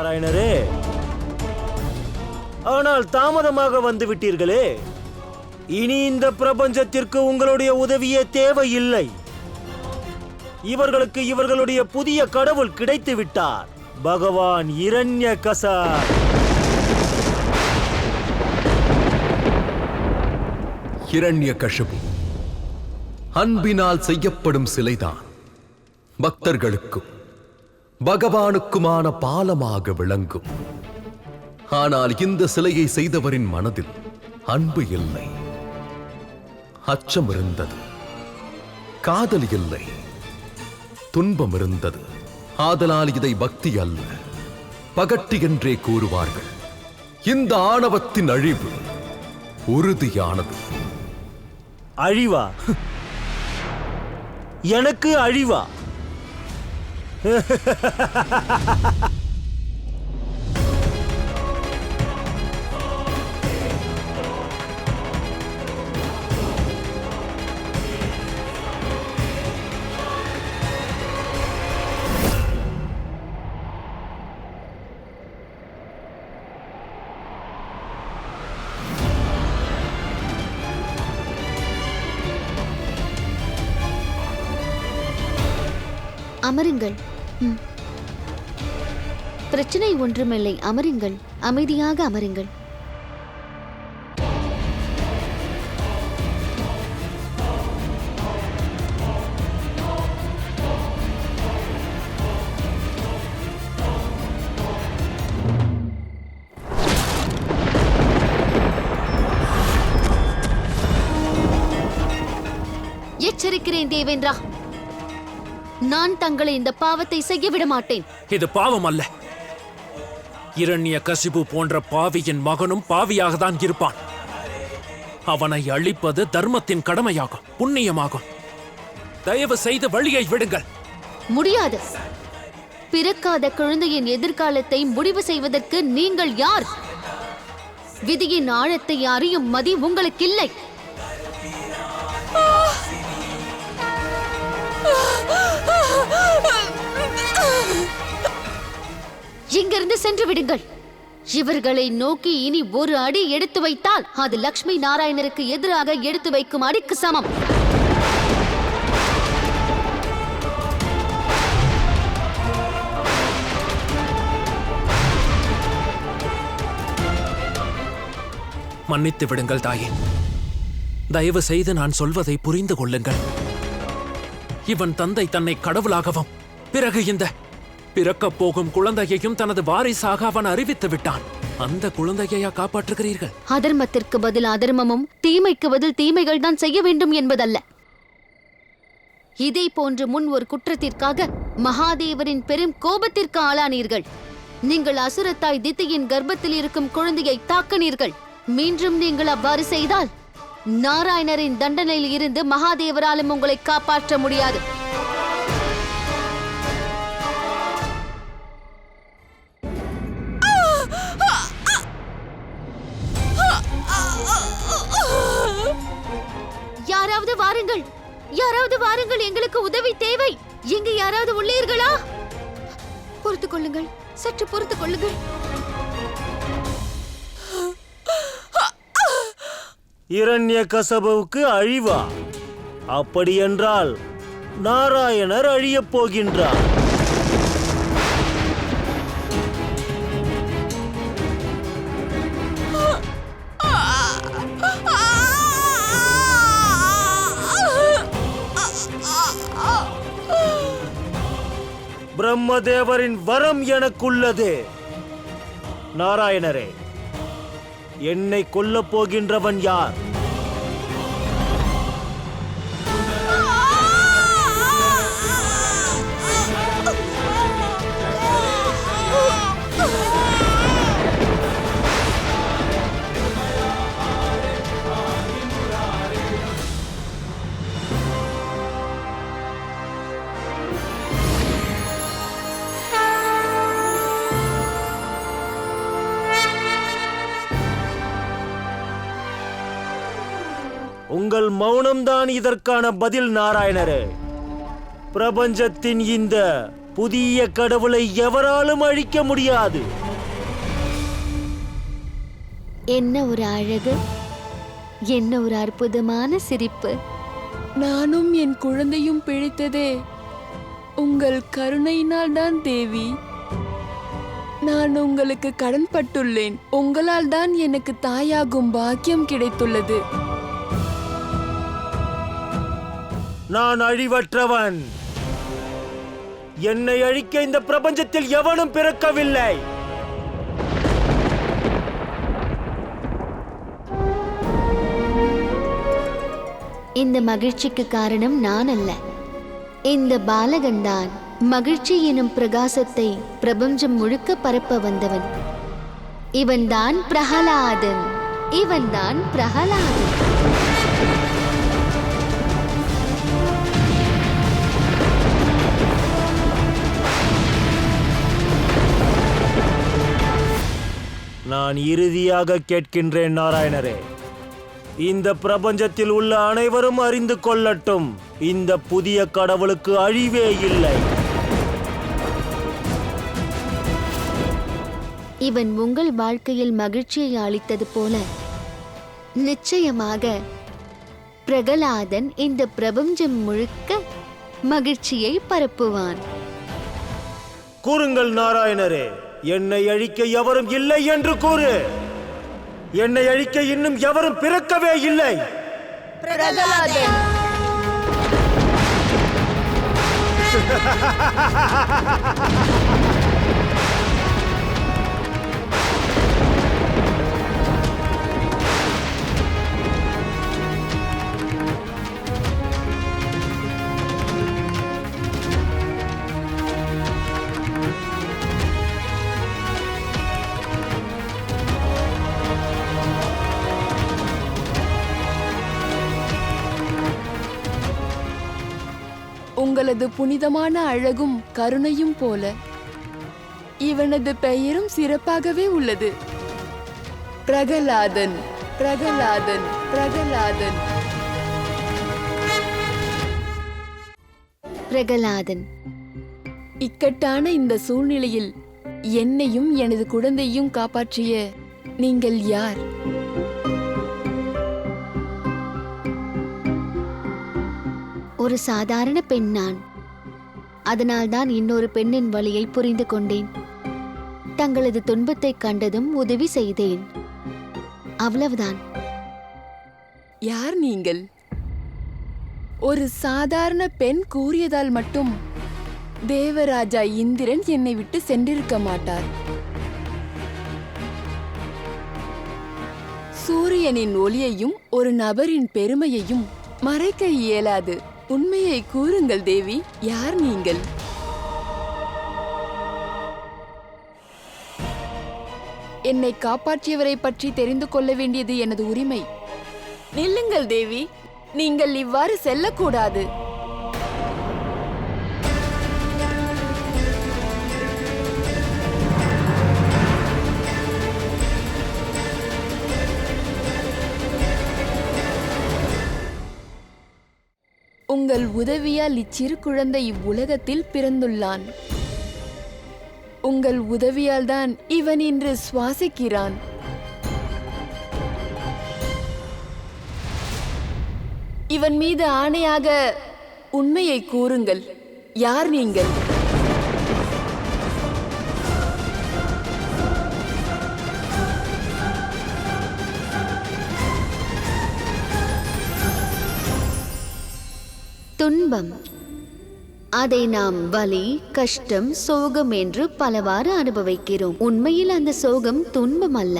நாராயணரே, ஆனால் தாமதமாக வந்து விட்டீர்களே. இனி இந்த பிரபஞ்சத்திற்கு உங்களுடைய உதவியே தேவையில்லை. இவர்களுக்கு இவர்களுடைய புதிய கடவுள் கிடைத்து விட்டார், பகவான் இரண்யகசப். இரண்யகசிபு அன்பினால் செய்யப்படும் சிலைதான் பக்தர்களுக்கும் பகவானுக்குமான பாலமாக விளங்கும். ஆனால் இந்த சிலையை செய்தவரின் மனதில் அன்பு இல்லை, அச்சம் இருந்தது, காதல் இல்லை, துன்பம் இருந்தது. ஆதலால் இதை பக்தி அல்ல, பகட்டி என்றே கூறுவார்கள். இந்த ஆணவத்தின் அழிவு உறுதியானது. அழிவா? எனக்கு அழிவா? அமருங்கள். பிரச்சனை ஒன்றுமில்லை, அமருங்கள். அமைதியாக அமருங்கள். எச்சரிக்கிறேன் தேவேந்திரா, நான் தங்களை இந்த பாவத்தை செய்ய விட மாட்டேன். இது பாவம் அல்ல. இரண்யகசிபு போன்ற பாவியின் மகனும் பாவியாக தான் இருப்பான். அவனை அழிப்பது தர்மத்தின் கடமையாகும், புண்ணியமாகும். தயவு செய்து வழியை விடுங்கள். முடியாது. பிறக்காத குழந்தையின் எதிர்காலத்தை முடிவு செய்வதற்கு நீங்கள் யார்? விதியின் ஆழத்தை அறியும் மதி உங்களுக்கு இல்லை. இங்கிருந்து சென்று விடுங்கள். இவர்களை நோக்கி இனி ஒரு அடி எடுத்து வைத்தால் அது லக்ஷ்மி நாராயணருக்கு எதிராக எடுத்து வைக்கும் அடிக்கு சமம். மன்னித்து விடுங்கள் தாயே. தயவு செய்து நான் சொல்வதை புரிந்து கொள்ளுங்கள். இவன் தந்தை தன்னை கடவுளாகவும் பிறகு இந்த பிறக்கப் போகும் குழந்தையையும் தனது வாரிசாக அவன் அறிவித்து விட்டான். அந்த குழந்தையா காப்பாற்றுகிறீர்கள்? அதர்மத்திற்கு பதில் அதர்மமும் தீமைக்கு பதில் தீமைகள் தான் செய்ய வேண்டும் என்பதல்ல. இதே போன்று முன் ஒரு குற்றத்திற்காக மகாதேவரின் பெரும் கோபத்திற்கு ஆளானீர்கள். நீங்கள் அசுரத்தாய் தித்தியின் கர்ப்பத்தில் இருக்கும் குழந்தையை தாக்கினீர்கள். மீண்டும் நீங்கள் அவ்வாறு செய்தால் நாராயணரின் தண்டனையில் இருந்து மகாதேவராலும் உங்களை காப்பாற்ற முடியாது. யாராவது வாருங்கள், யாராவது வாருங்கள், எங்களுக்கு உதவி தேவை. எங்க யாராவது உள்ளீர்களா? பொறுத்துக் கொள்ளுங்கள், சற்று பொறுத்துக் கொள்ளுங்கள். இரண்யகசிபுவுக்கு அழிவா? அப்படியென்றால் நாராயணர் அழியப் போகின்றார். பிரம்மதேவரின் வரம் எனக்குள்ளது. நாராயணரே, என்னை கொல்லப் போகின்றவன் யார்? உங்கள் மௌனம்தான் இதற்கான பதில் நாராயணரே. பிரபஞ்சத்தின் இந்த புதிய கடவுளை எவராலும் அழிக்க முடியாது. என்ன ஒரு அழகு, என்ன ஒரு அற்புதமான சிரிப்பு. நானும் என் குழந்தையும் பிழைத்ததே உங்கள் கருணையினால் தான் தேவி. நான் உங்களுக்கு கடன்பட்டுள்ளேன். உங்களால் தான் எனக்கு தாயாகும் பாக்கியம் கிடைத்துள்ளது. நான் அழிவற்றவன். என்னை அழிக்க இந்த பிரபஞ்சத்தில் எவனும் பிறக்கவில்லை. இந்த மகிழ்ச்சிக்கு காரணம் நான் அல்ல, இந்த பாலகன்தான். மகிழ்ச்சி எனும் பிரகாசத்தை பிரபஞ்சம் முழுக்க பரப்ப வந்தவன். இவன்தான் பிரகலாதன். இவன்தான் பிரகலாதன். நான் இறுதியாக கேட்கின்றேன் நாராயணரே, இந்த பிரபஞ்சத்தில் உள்ள அனைவரும் அறிந்து கொள்ளட்டும், இந்த புதிய கடவுளுக்கு அழிவே இல்லை. இவன் உங்கள் வாழ்க்கையில் மகிழ்ச்சியை அளித்தது போல நிச்சயமாக பிரகலாதன் இந்த பிரபஞ்சம் முழுக்க மகிழ்ச்சியை பரப்புவான். கூறுங்கள் நாராயணரே, என்னை அழிக்க எவரும் இல்லை என்று கூறு. என்னை அழிக்க இன்னும் எவரும் பிறக்கவே இல்லை. பிரகலாதன். உங்களது புனிதமான அழகும் கருணையும் போல இவனது பெயரும் சிறப்பாகவே உள்ளது. பிரகலாதன், பிரகலாதன், பிரகலாதன். பிரகலாதன். இக்கட்டான இந்த சூழ்நிலையில் என்னையும் எனது குழந்தையும் காப்பாற்றிய நீங்கள் யார்? ஒரு சாதாரண பெண் நான். அதனால்தான் இன்னொரு பெண்ணின் வலியை புரிந்து கொண்டேன். தங்களது துன்பத்தை கண்டதும் உதவி செய்தேன். அவ்வளவுதான். யார் நீங்கள்? ஒரு சாதாரண பெண் கூறியதால் மட்டும் தேவராஜா இந்திரன் என்னை விட்டு சென்றிருக்க மாட்டார். சூரியனின் ஒளியையும் ஒரு நபரின் பெருமையையும் மறைக்க இயலாது. உண்மையை கூறுங்கள் தேவி, யார் நீங்கள்? என்னை காப்பாற்றியவரை பற்றி தெரிந்து கொள்ள வேண்டியது எனது உரிமை. நில்லுங்கள் தேவி, நீங்கள் இவ்வாறு செல்லக்கூடாது. உங்கள் உதவியால் இச்சிறு குழந்தை இவ்வுலகத்தில் பிறந்துள்ளான். உங்கள் உதவியால் தான் இவன் இன்று சுவாசிக்கிறான். இவன் மீது ஆணையாக உண்மையை கூறுங்கள், யார் நீங்கள்? துன்பம். அதை நாம் வலி, கஷ்டம், சோகம் என்று பலவாறு அனுபவிக்கிறோம். உண்மையில் அந்த சோகம் துன்பம் அல்ல,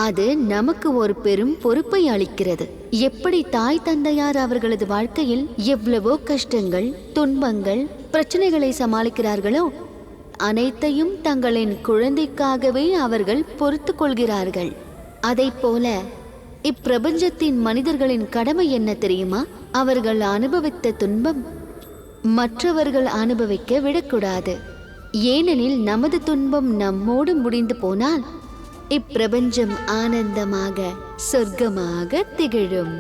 அது நமக்கு ஒரு பெரும் பொறுப்பை அளிக்கிறது. எப்படி தாய் தந்தையார் அவர்களது வாழ்க்கையில் எவ்வளவோ கஷ்டங்கள், துன்பங்கள், பிரச்சனைகளை சமாளிக்கிறார்களோ அனைத்தையும் தங்களின் குழந்தைக்காகவே அவர்கள் பொறுத்து கொள்கிறார்கள். அதைப்போல இப்பிரபஞ்சத்தின் மனிதர்களின் கடமை என்ன தெரியுமா? அவர்கள் அனுபவித்த துன்பம் மற்றவர்கள் அனுபவிக்க விடக்கூடாது. ஏனெனில் நமது துன்பம் நம்மோடு முடிந்து போனால் இப்பிரபஞ்சம் ஆனந்தமாக சொர்க்கமாக திகழும்.